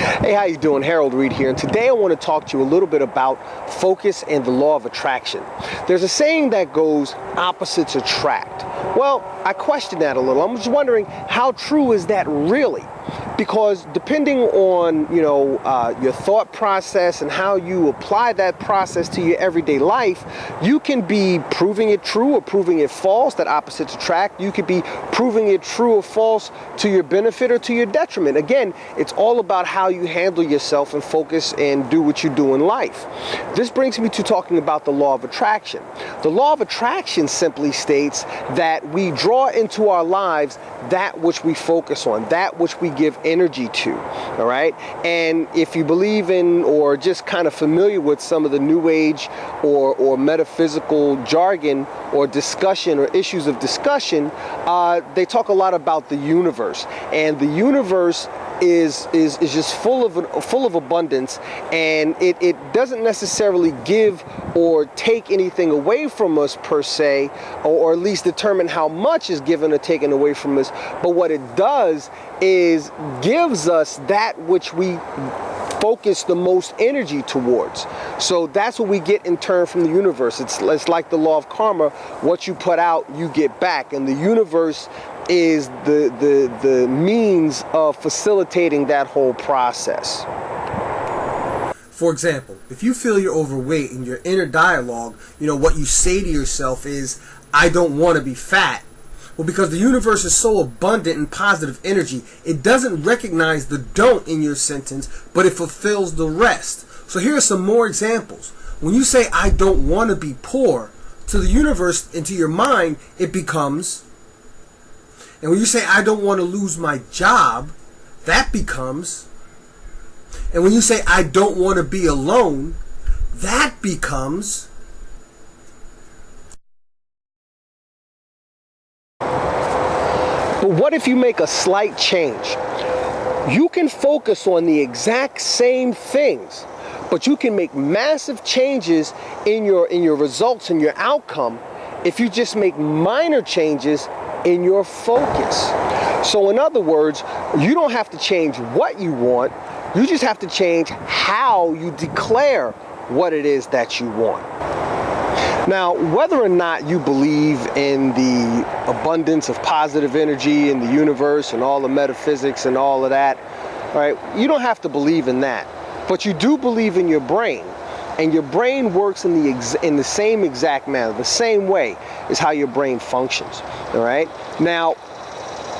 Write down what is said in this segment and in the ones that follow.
Hey, how you doing? Harold Reed here, and today I want to talk to you a little bit about focus and the law of attraction. There's a saying that goes, opposites attract. Well, I question that a little. I'm just wondering, how true is that really? Because depending on, your thought process and how you apply that process to your everyday life, you can be proving it true or proving it false, that opposites attract. You could be proving it true or false to your benefit or to your detriment. Again, it's all about how you handle yourself and focus and do what you do in life. This brings me to talking about the law of attraction. The law of attraction simply states that we draw into our lives that which we focus on, that which we give energy to, all right? And if you believe in or just kind of familiar with some of the new age or metaphysical jargon or discussion or issues of discussion, they talk a lot about the universe. And the universe is just full of abundance, and it doesn't necessarily give or take anything away from us per se, or at least determine how much is given or taken away from us. But what it does is gives us that which we focus the most energy towards. So that's what we get in turn from the universe. It's like the law of karma. What you put out, you get back. And the universe is the means of facilitating that whole process. For example, if you feel you're overweight and your inner dialogue, what you say to yourself is, I don't want to be fat. Well, because the universe is so abundant in positive energy, it doesn't recognize the don't in your sentence, but it fulfills the rest. So here are some more examples. When you say, I don't want to be poor, to the universe and to your mind, it becomes. And when you say, I don't want to lose my job, that becomes. And when you say, I don't want to be alone, that becomes. But what if you make a slight change? You can focus on the exact same things, but you can make massive changes in your results and your outcome if you just make minor changes in your focus. So in other words, you don't have to change what you want, you just have to change how you declare what it is that you want. Now, whether or not you believe in the abundance of positive energy in the universe and all the metaphysics and all of that, right? You don't have to believe in that, but you do believe in your brain. And your brain works in the same exact manner, the same way is how your brain functions, all right? Now,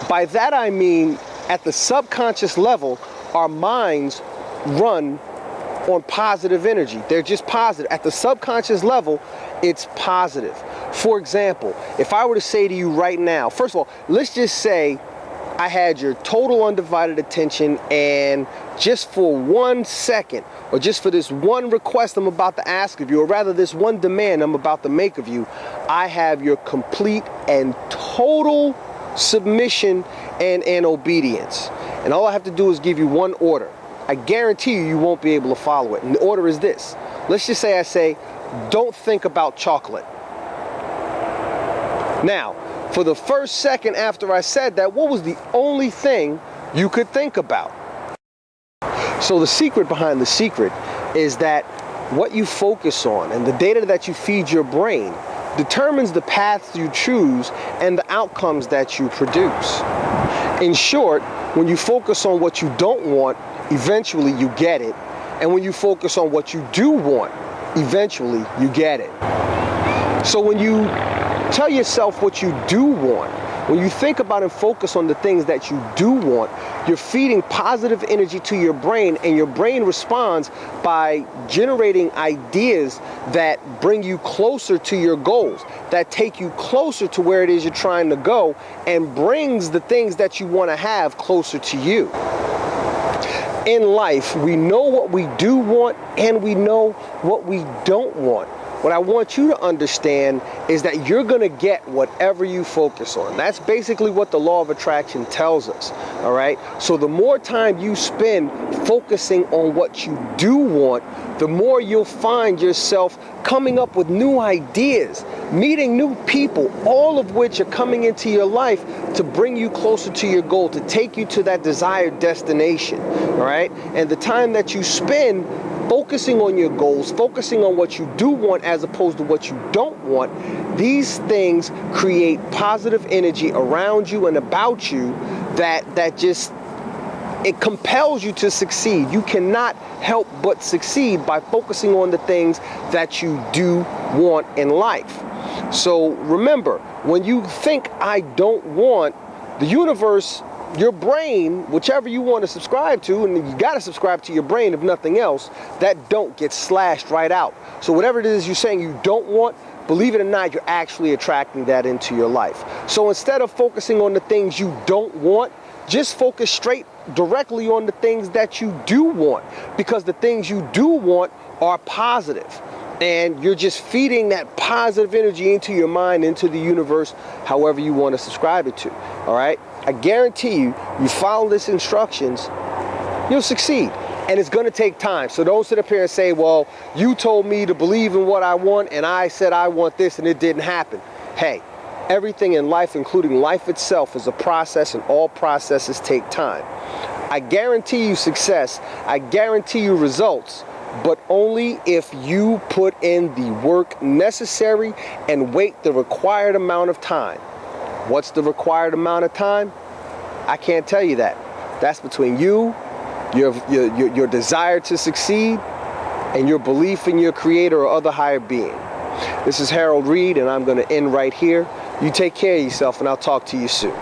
by that I mean, at the subconscious level, our minds run on positive energy. They're just positive. At the subconscious level, it's positive. For example, if I were to say to you right now, first of all, let's just say I had your total undivided attention, and just for 1 second, or just for this one request I'm about to ask of you, or rather this one demand I'm about to make of you, I have your complete and total submission and obedience. And all I have to do is give you one order. I guarantee you won't be able to follow it. And the order is this. Let's just say I say, don't think about chocolate. Now, for the first second after I said that, what was the only thing you could think about? So the secret behind the secret is that what you focus on and the data that you feed your brain determines the paths you choose and the outcomes that you produce. In short, when you focus on what you don't want, eventually you get it. And when you focus on what you do want, eventually you get it. So when you tell yourself what you do want, when you think about and focus on the things that you do want, you're feeding positive energy to your brain, and your brain responds by generating ideas that bring you closer to your goals, that take you closer to where it is you're trying to go, and brings the things that you want to have closer to you. In life, we know what we do want and we know what we don't want. what I want you to understand is that you're going to get whatever you focus on. That's basically what the law of attraction tells us, all right? So the more time you spend focusing on what you do want, the more you'll find yourself coming up with new ideas, meeting new people, all of which are coming into your life to bring you closer to your goal, to take you to that desired destination, all right? And the time that you spend focusing on your goals, focusing on what you do want as opposed to what you don't want, these things create positive energy around you and about you that just, it compels you to succeed. You cannot help but succeed by focusing on the things that you do want in life. So remember, when you think I don't want, the universe, your brain, whichever you want to subscribe to, and you got to subscribe to your brain if nothing else, that don't get slashed right out. So whatever it is you're saying you don't want, believe it or not, you're actually attracting that into your life. So instead of focusing on the things you don't want, just focus straight directly on the things that you do want, because the things you do want are positive. And you're just feeding that positive energy into your mind, into the universe, however you want to subscribe it to, all right? I guarantee you follow these instructions, you'll succeed. And it's going to take time. So don't sit up here and say, well, you told me to believe in what I want, and I said I want this, and it didn't happen. Hey, everything in life, including life itself, is a process, and all processes take time. I guarantee you success. I guarantee you results, but only if you put in the work necessary and wait the required amount of time. What's the required amount of time? I can't tell you that. That's between you, your desire to succeed, and your belief in your creator or other higher being. This is Harold Reed, and I'm going to end right here. You take care of yourself, and I'll talk to you soon.